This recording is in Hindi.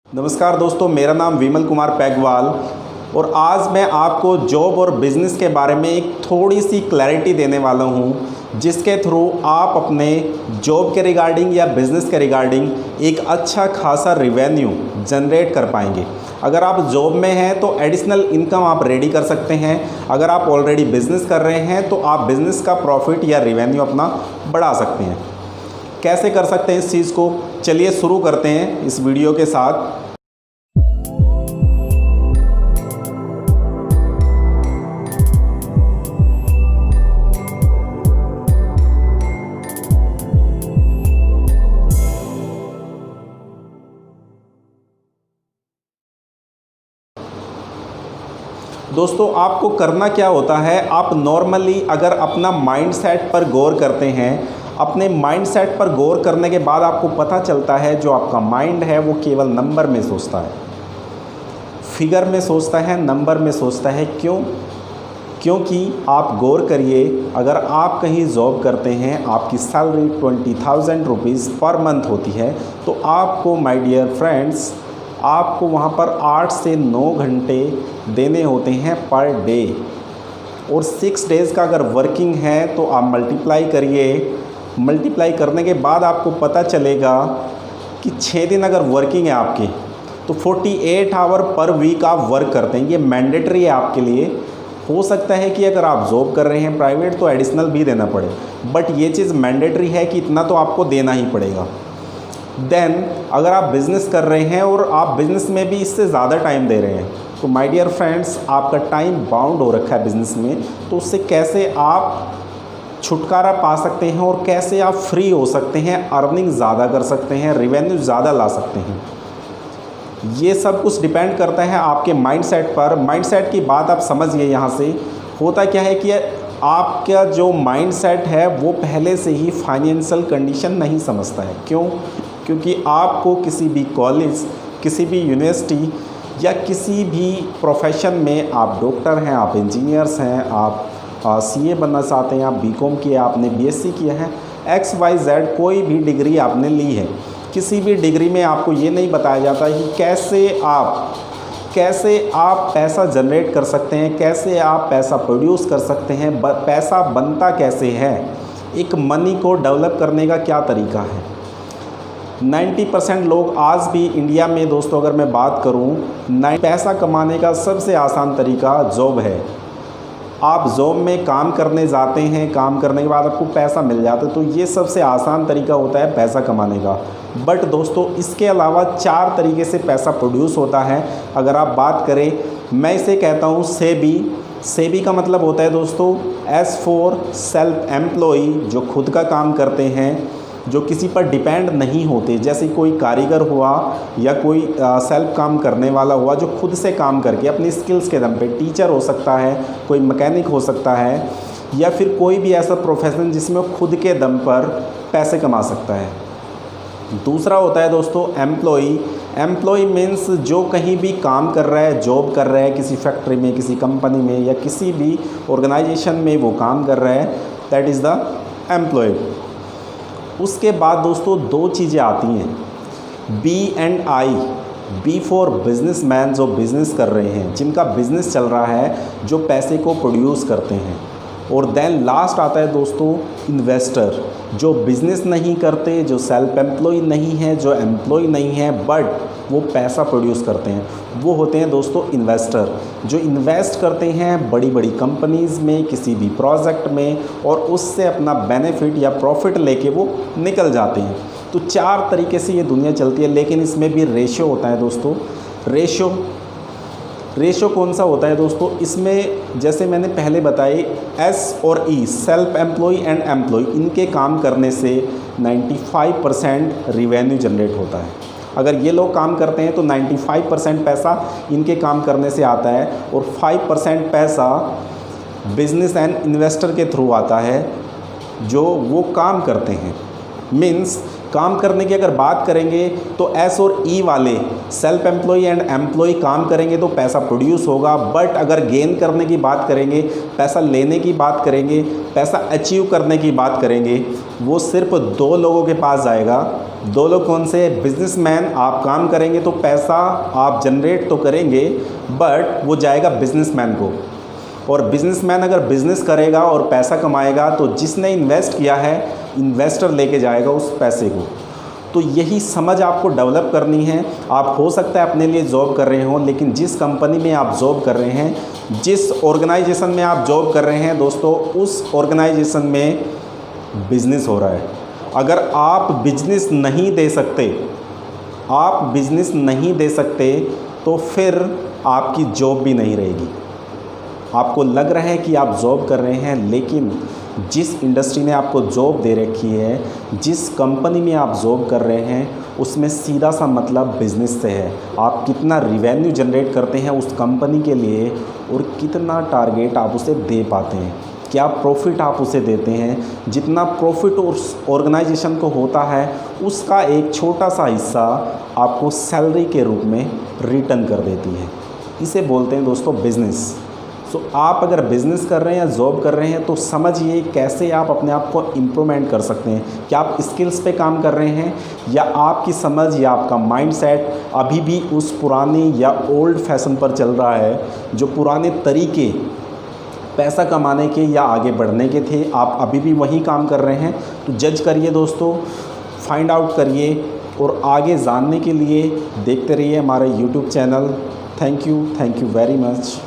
नमस्कार दोस्तों, मेरा नाम विमल कुमार पैगवाल और आज मैं आपको जॉब और बिज़नेस के बारे में एक थोड़ी सी क्लैरिटी देने वाला हूं, जिसके थ्रू आप अपने जॉब के रिगार्डिंग या बिज़नेस के रिगार्डिंग एक अच्छा खासा रेवेन्यू जनरेट कर पाएंगे। अगर आप जॉब में हैं तो एडिशनल इनकम आप रेडी कर सकते हैं। अगर आप ऑलरेडी बिज़नेस कर रहे हैं तो आप बिज़नेस का प्रॉफिट या रेवेन्यू अपना बढ़ा सकते हैं। कैसे कर सकते हैं इस चीज़ को, चलिए शुरू करते हैं इस वीडियो के साथ। दोस्तों, आपको करना क्या होता है, आप नॉर्मली अगर अपना माइंडसेट पर गौर करते हैं, अपने माइंडसेट पर गौर करने के बाद आपको पता चलता है जो आपका माइंड है वो केवल नंबर में सोचता है, फिगर में सोचता है, नंबर में सोचता है। क्योंकि आप गौर करिए, अगर आप कहीं जॉब करते हैं, आपकी सैलरी 20,000 रुपीज़ पर मंथ होती है, तो आपको माय डियर फ्रेंड्स, आपको वहाँ पर 8 से 9 घंटे देने होते हैं पर डे। और 6 डेज़ का अगर वर्किंग है तो आप मल्टीप्लाई करिए। मल्टीप्लाई करने के बाद आपको पता चलेगा कि 6 दिन अगर वर्किंग है आपके, तो 48 आवर पर वीक आप वर्क करते हैं। ये मैंडेटरी है आपके लिए। हो सकता है कि अगर आप जॉब कर रहे हैं प्राइवेट तो एडिशनल भी देना पड़े, बट ये चीज़ मैंडेटरी है कि इतना तो आपको देना ही पड़ेगा। देन अगर आप बिज़नेस कर रहे हैं और आप बिज़नेस में भी इससे ज़्यादा टाइम दे रहे हैं, तो माय डियर फ्रेंड्स, आपका टाइम बाउंड हो रखा है बिज़नेस में, तो उससे कैसे आप छुटकारा पा सकते हैं और कैसे आप फ्री हो सकते हैं, अर्निंग ज़्यादा कर सकते हैं, रेवेन्यू ज़्यादा ला सकते हैं। ये सब कुछ डिपेंड करता है आपके माइंडसेट पर। माइंडसेट की बात आप समझिए। यहाँ से होता क्या है कि आपका जो माइंडसेट है वो पहले से ही फाइनेंशियल कंडीशन नहीं समझता है। क्योंकि आपको किसी भी कॉलेज, किसी भी यूनिवर्सिटी या किसी भी प्रोफेशन में, आप डॉक्टर हैं, आप इंजीनियर्स हैं, आप सीए बनना चाहते हैं, आप बीकॉम किया, आपने बीएससी किया है, XYZ कोई भी डिग्री आपने ली है, किसी भी डिग्री में आपको ये नहीं बताया जाता कि कैसे आप पैसा जनरेट कर सकते हैं, कैसे आप पैसा प्रोड्यूस कर सकते हैं, पैसा बनता कैसे है, एक मनी को डेवलप करने का क्या तरीका है। 90% लोग आज भी इंडिया में, दोस्तों अगर मैं बात करूं, पैसा कमाने का सबसे आसान तरीका जॉब है। आप जॉब में काम करने जाते हैं, काम करने के बाद आपको पैसा मिल जाता है, तो ये सबसे आसान तरीका होता है पैसा कमाने का। बट दोस्तों, इसके अलावा 4 तरीके से पैसा प्रोड्यूस होता है। अगर आप बात करें, मैं इसे कहता हूँ सेबी का मतलब होता है दोस्तों S फॉर सेल्फ एम्प्लॉई, जो खुद का काम करते हैं, जो किसी पर डिपेंड नहीं होते, जैसे कोई कारीगर हुआ या कोई सेल्फ काम करने वाला हुआ जो खुद से काम करके अपनी स्किल्स के दम पे, टीचर हो सकता है, कोई मैकेनिक हो सकता है, या फिर कोई भी ऐसा प्रोफेशन जिसमें वो खुद के दम पर पैसे कमा सकता है। दूसरा होता है दोस्तों एम्प्लॉई मीन्स जो कहीं भी काम कर रहा है, जॉब कर रहा है, किसी फैक्ट्री में, किसी कंपनी में या किसी भी ऑर्गेनाइजेशन में वो काम कर रहा है, दैट इज़ द एम्प्लॉय। उसके बाद दोस्तों 2 चीज़ें आती हैं, B&I। बी फॉर बिजनेसमैन, जो बिज़नेस कर रहे हैं, जिनका बिज़नेस चल रहा है, जो पैसे को प्रोड्यूस करते हैं। और देन लास्ट आता है दोस्तों इन्वेस्टर, जो बिज़नेस नहीं करते, जो सेल्फ एम्प्लॉय नहीं है, जो एम्प्लॉय नहीं है, बट वो पैसा प्रोड्यूस करते हैं, वो होते हैं दोस्तों इन्वेस्टर, जो इन्वेस्ट करते हैं बड़ी बड़ी कंपनीज़ में, किसी भी प्रोजेक्ट में, और उससे अपना बेनिफिट या प्रॉफिट लेके वो निकल जाते हैं। तो 4 तरीके से ये दुनिया चलती है, लेकिन इसमें भी रेशियो होता है दोस्तों। रेशो कौन सा होता है दोस्तों, इसमें जैसे मैंने पहले बताई, S और E, self employ and employ, इनके काम करने से 95% रिवेन्यू जनरेट होता है। अगर ये लोग काम करते हैं तो 95% पैसा इनके काम करने से आता है, और 5% पैसा बिजनेस एंड इन्वेस्टर के थ्रू आता है जो वो काम करते हैं। मीन्स काम करने की अगर बात करेंगे तो एस और ई वाले सेल्फ एम्प्लॉय एंड एम्प्लॉय काम करेंगे तो पैसा प्रोड्यूस होगा। बट अगर गेन करने की बात करेंगे, पैसा लेने की बात करेंगे, पैसा अचीव करने की बात करेंगे, वो सिर्फ 2 लोगों के पास जाएगा। 2 लोग कौन से? बिजनेसमैन। आप काम करेंगे तो पैसा आप जनरेट तो करेंगे बट वो जाएगा बिजनेसमैन को। और बिजनेसमैन अगर बिज़नेस करेगा और पैसा कमाएगा तो जिसने इन्वेस्ट किया है, इन्वेस्टर लेके जाएगा उस पैसे को। तो यही समझ आपको डेवलप करनी है। आप हो सकता है अपने लिए जॉब कर रहे हो, लेकिन जिस कंपनी में आप जॉब कर रहे हैं, जिस ऑर्गेनाइजेशन में आप जॉब कर रहे हैं दोस्तों, उस ऑर्गेनाइजेशन में बिजनेस हो रहा है। अगर आप बिजनेस नहीं दे सकते, तो फिर आपकी जॉब भी नहीं रहेगी। आपको लग रहा है कि आप जॉब कर रहे हैं, लेकिन जिस इंडस्ट्री ने आपको जॉब दे रखी है, जिस कंपनी में आप जॉब कर रहे हैं, उसमें सीधा सा मतलब बिज़नेस से है। आप कितना रिवेन्यू जनरेट करते हैं उस कंपनी के लिए और कितना टारगेट आप उसे दे पाते हैं, क्या प्रॉफिट आप उसे देते हैं। जितना प्रॉफिट उस ऑर्गेनाइजेशन को होता है, उसका एक छोटा सा हिस्सा आपको सैलरी के रूप में रिटर्न कर देती है। इसे बोलते हैं दोस्तों बिज़नेस। सो आप अगर बिज़नेस कर रहे हैं या जॉब कर रहे हैं तो समझिए कैसे आप अपने आप को इम्प्रूवमेंट कर सकते हैं। क्या आप स्किल्स पे काम कर रहे हैं, या आपकी समझ या आपका माइंडसेट अभी भी उस पुराने या ओल्ड फैशन पर चल रहा है, जो पुराने तरीके पैसा कमाने के या आगे बढ़ने के थे, आप अभी भी वही काम कर रहे हैं। तो जज करिए दोस्तों, फाइंड आउट करिए और आगे जानने के लिए देखते रहिए हमारे YouTube channel. Thank you very much.